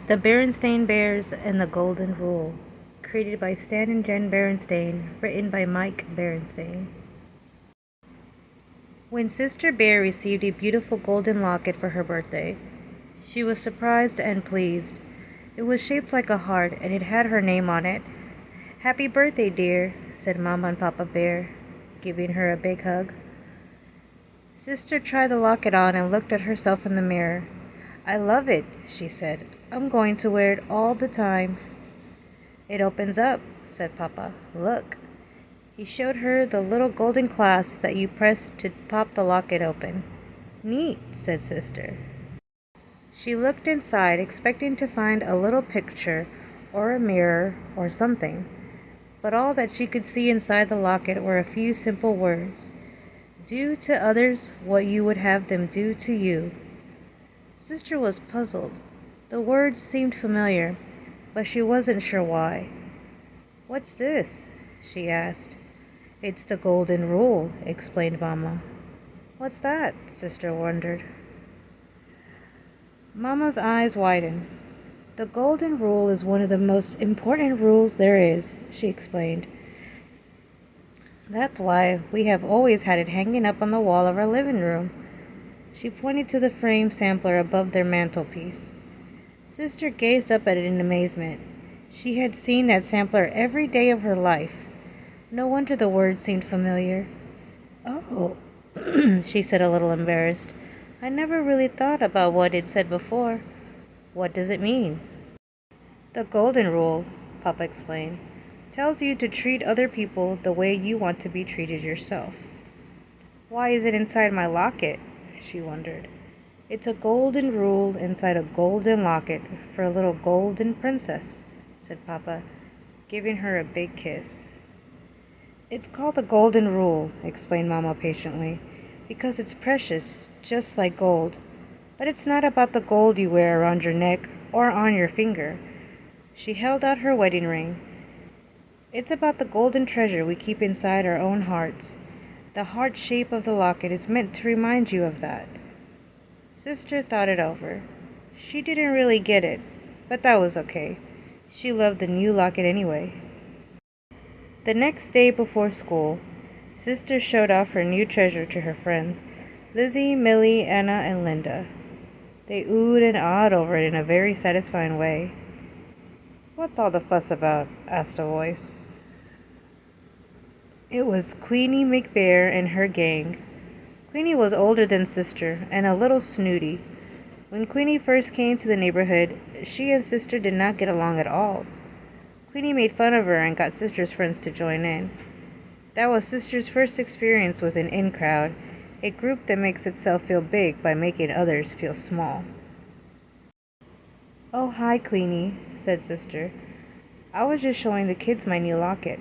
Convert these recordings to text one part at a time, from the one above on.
The Berenstain Bears and the Golden Rule, created by Stan and Jan Berenstain, written by Mike Berenstain. When Sister Bear received a beautiful golden locket for her birthday, she was surprised and pleased. It was shaped like a heart, and it had her name on it. "Happy birthday, dear," said Mama and Papa Bear, giving her a big hug. Sister tried the locket on and looked at herself in the mirror. "I love it," she said. "I'm going to wear it all the time." "It opens up," said Papa. "Look." He showed her the little golden clasp that you press to pop the locket open. "Neat," said Sister. She looked inside, expecting to find a little picture or a mirror or something, but all that she could see inside the locket were a few simple words. "Do to others what you would have them do to you." Sister was puzzled. The words seemed familiar, but she wasn't sure why. "What's this?" she asked. "It's the Golden Rule," explained Mama. "What's that?" Sister wondered. Mama's eyes widened. "The Golden Rule is one of the most important rules there is," she explained. "That's why we have always had it hanging up on the wall of our living room." She pointed to the frame sampler above their mantelpiece. Sister gazed up at it in amazement. She had seen that sampler every day of her life. No wonder the words seemed familiar. "Oh," she said, a little embarrassed. "I never really thought about what it said before. What does it mean?" "The Golden Rule," Papa explained, "tells you to treat other people the way you want to be treated yourself." "Why is it inside my locket?" she wondered. "It's a golden rule inside a golden locket for a little golden princess," said Papa, giving her a big kiss. "It's called the Golden Rule," explained Mama patiently, "because it's precious, just like gold. But it's not about the gold you wear around your neck or on your finger." She held out her wedding ring. "It's about the golden treasure we keep inside our own hearts. The heart shape of the locket is meant to remind you of that." Sister thought it over. She didn't really get it, but that was okay. She loved the new locket anyway. The next day before school, Sister showed off her new treasure to her friends, Lizzie, Millie, Anna, and Linda. They oohed and awed over it in a very satisfying way. "What's all the fuss about?" asked a voice. It was Queenie McBear and her gang. Queenie was older than Sister and a little snooty. When Queenie first came to the neighborhood, she and Sister did not get along at all. Queenie made fun of her and got Sister's friends to join in. That was Sister's first experience with an in crowd, a group that makes itself feel big by making others feel small. "Oh, hi, Queenie," said Sister. "I was just showing the kids my new locket."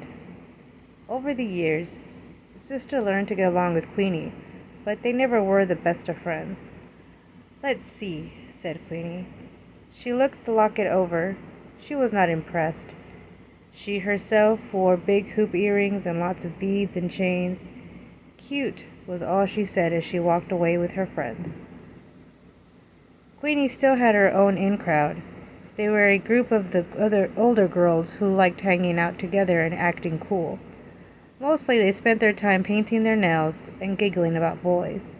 Over the years, Sister learned to get along with Queenie, but they never were the best of friends. "Let's see," said Queenie. She looked the locket over. She was not impressed. She herself wore big hoop earrings and lots of beads and chains. "Cute," was all she said as she walked away with her friends. Queenie still had her own in crowd. They were a group of the other older girls who liked hanging out together and acting cool. Mostly they spent their time painting their nails and giggling about boys.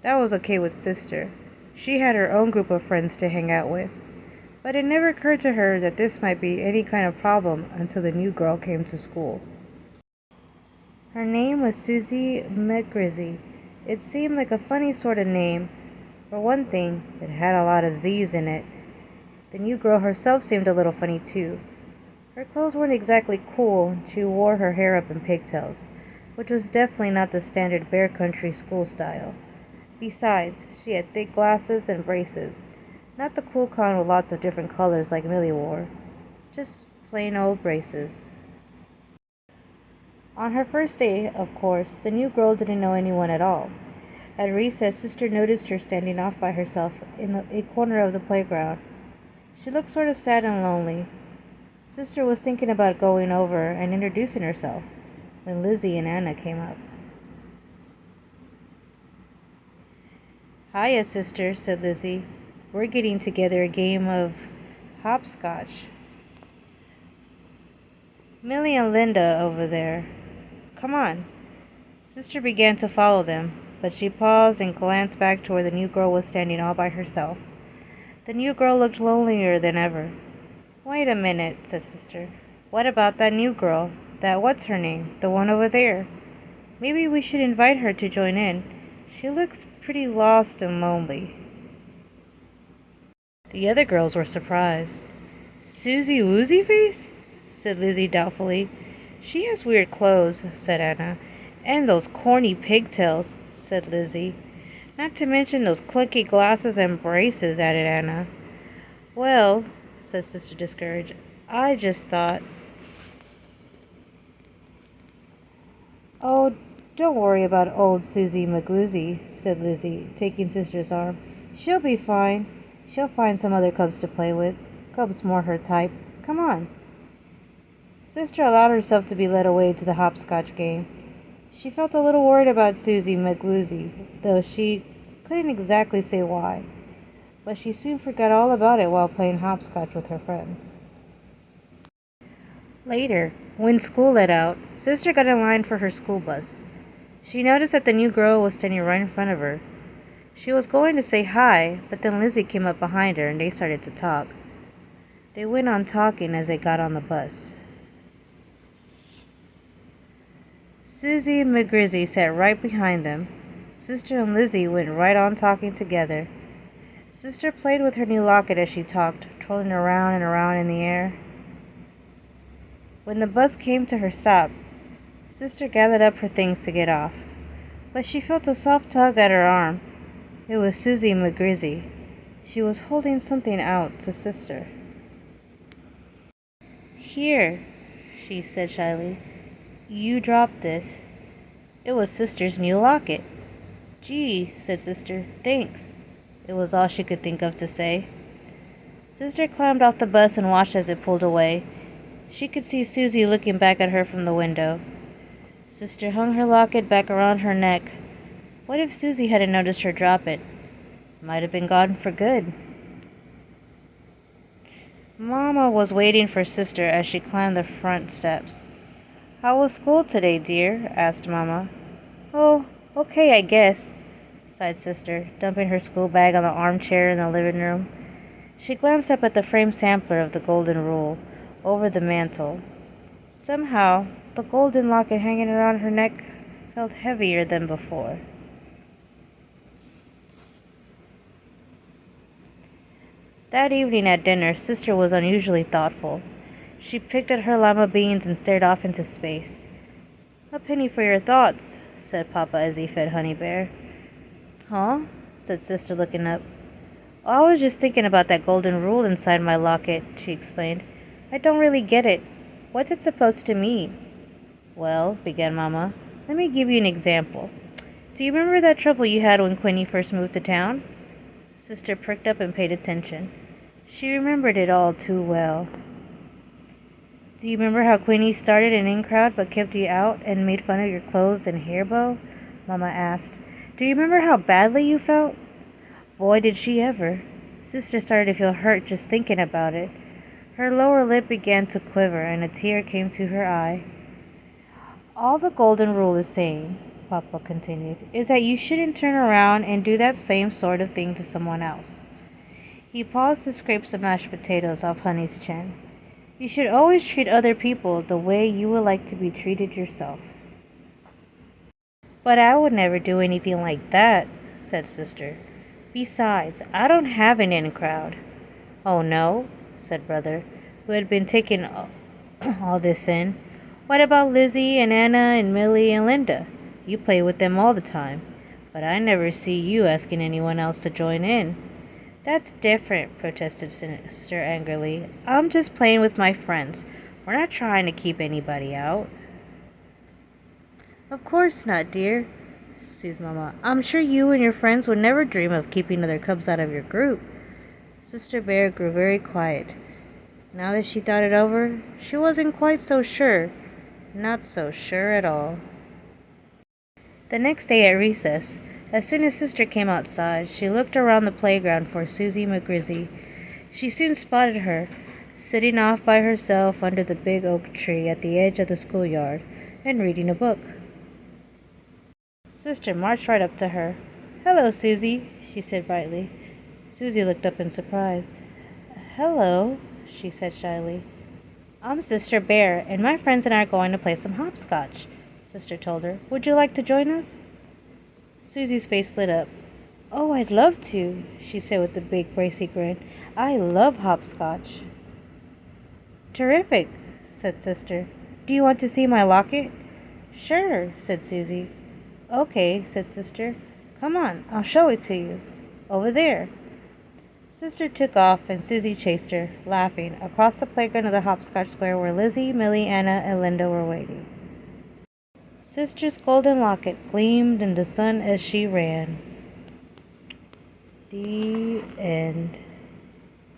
That was okay with Sister. She had her own group of friends to hang out with. But it never occurred to her that this might be any kind of problem until the new girl came to school. Her name was Susie McGrizzy. It seemed like a funny sort of name. For one thing, it had a lot of Z's in it. The new girl herself seemed a little funny too. Her clothes weren't exactly cool, and she wore her hair up in pigtails, which was definitely not the standard Bear Country school style. Besides, she had thick glasses and braces. Not the cool kind with lots of different colors like Millie wore. Just plain old braces. On her first day, of course, the new girl didn't know anyone at all. At recess, Sister noticed her standing off by herself in a corner of the playground. She looked sort of sad and lonely. Sister was thinking about going over and introducing herself when Lizzie and Anna came up. "Hiya, Sister," said Lizzie. We're getting together a game of hopscotch. Millie and Linda over there. Come on." Sister began to follow them, but she paused and glanced back to where the new girl was standing all by herself. The new girl looked lonelier than ever. "Wait a minute," said Sister. "What about that new girl? That what's her name? The one over there? Maybe we should invite her to join in. She looks pretty lost and lonely." The other girls were surprised. "Susie Woozy Face?" said Lizzie doubtfully. "She has weird clothes," said Anna. "And those corny pigtails," said Lizzie. "Not to mention those clunky glasses and braces," added Anna. "Well," said Sister discouraged, "I just thought—" "Oh, don't worry about old Susie McWoozy," said Lizzie, taking Sister's arm. "She'll be fine. She'll find some other cubs to play with. Cubs more her type. Come on." Sister allowed herself to be led away to the hopscotch game. She felt a little worried about Susie McWoozy, though she couldn't exactly say why. But she soon forgot all about it while playing hopscotch with her friends. Later, when school let out, Sister got in line for her school bus. She noticed that the new girl was standing right in front of her. She was going to say hi, but then Lizzie came up behind her and they started to talk. They went on talking as they got on the bus. Susie McGrizzy sat right behind them. Sister and Lizzie went right on talking together. Sister played with her new locket as she talked, twirling around and around in the air. When the bus came to her stop, Sister gathered up her things to get off, but she felt a soft tug at her arm. It was Susie McGrizzy. She was holding something out to Sister. "Here," she said shyly. "You dropped this." It was Sister's new locket. "Gee," said Sister, "thanks." It was all she could think of to say. Sister climbed off the bus and watched as it pulled away. She could see Susie looking back at her from the window. Sister hung her locket back around her neck. What if Susie hadn't noticed her drop it? Might have been gone for good. Mama was waiting for Sister as she climbed the front steps. "How was school today, dear?" asked Mama. "Oh, okay, I guess," sighed Sister, dumping her school bag on the armchair in the living room. She glanced up at the framed sampler of the golden rule over the mantel. Somehow, the golden locket hanging around her neck felt heavier than before. That evening at dinner, Sister was unusually thoughtful. She picked at her lima beans and stared off into space. "A penny for your thoughts," said Papa as he fed Honey Bear. "Huh?" said Sister, looking up. "Oh, I was just thinking about that golden rule inside my locket," she explained. "I don't really get it. What's it supposed to mean?" "Well," began Mama, "let me give you an example. Do you remember that trouble you had when Quinny first moved to town?" Sister pricked up and paid attention. She remembered it all too well. "Do you remember how Queenie started an in-crowd but kept you out and made fun of your clothes and hair bow?" Mama asked. "Do you remember how badly you felt?" Boy, did she ever. Sister started to feel hurt just thinking about it. Her lower lip began to quiver and a tear came to her eye. "All the golden rule is saying," Papa continued, "is that you shouldn't turn around and do that same sort of thing to someone else." He paused to scrape some mashed potatoes off Honey's chin. "You should always treat other people the way you would like to be treated yourself." "But I would never do anything like that," said Sister. "Besides, I don't have an in-crowd." "Oh, no?" said Brother, who had been taking all this in. "What about Lizzie and Anna and Millie and Linda? You play with them all the time, but I never see you asking anyone else to join in." "That's different," protested Sister angrily. "I'm just playing with my friends. We're not trying to keep anybody out." "Of course not, dear," soothed Mama. "I'm sure you and your friends would never dream of keeping other cubs out of your group." Sister Bear grew very quiet. Now that she thought it over, she wasn't quite so sure. Not so sure at all. The next day at recess, As soon as Sister came outside, she looked around the playground for Susie McGrizzy. She soon spotted her, sitting off by herself under the big oak tree at the edge of the schoolyard and reading a book. Sister marched right up to her. "Hello, Susie," she said brightly. Susie looked up in surprise. "Hello," she said shyly. "I'm Sister Bear, and my friends and I are going to play some hopscotch," Sister told her. "Would you like to join us?" Susie's face lit up. "Oh, I'd love to," she said with a big, bracy grin. "I love hopscotch." "Terrific," said Sister. "Do you want to see my locket?" "Sure," said Susie. "Okay," said Sister. "Come on, I'll show it to you. Over there." Sister took off, and Susie chased her, laughing, across the playground of the hopscotch square where Lizzie, Millie, Anna, and Linda were waiting. Sister's golden locket gleamed in the sun as she ran. The end.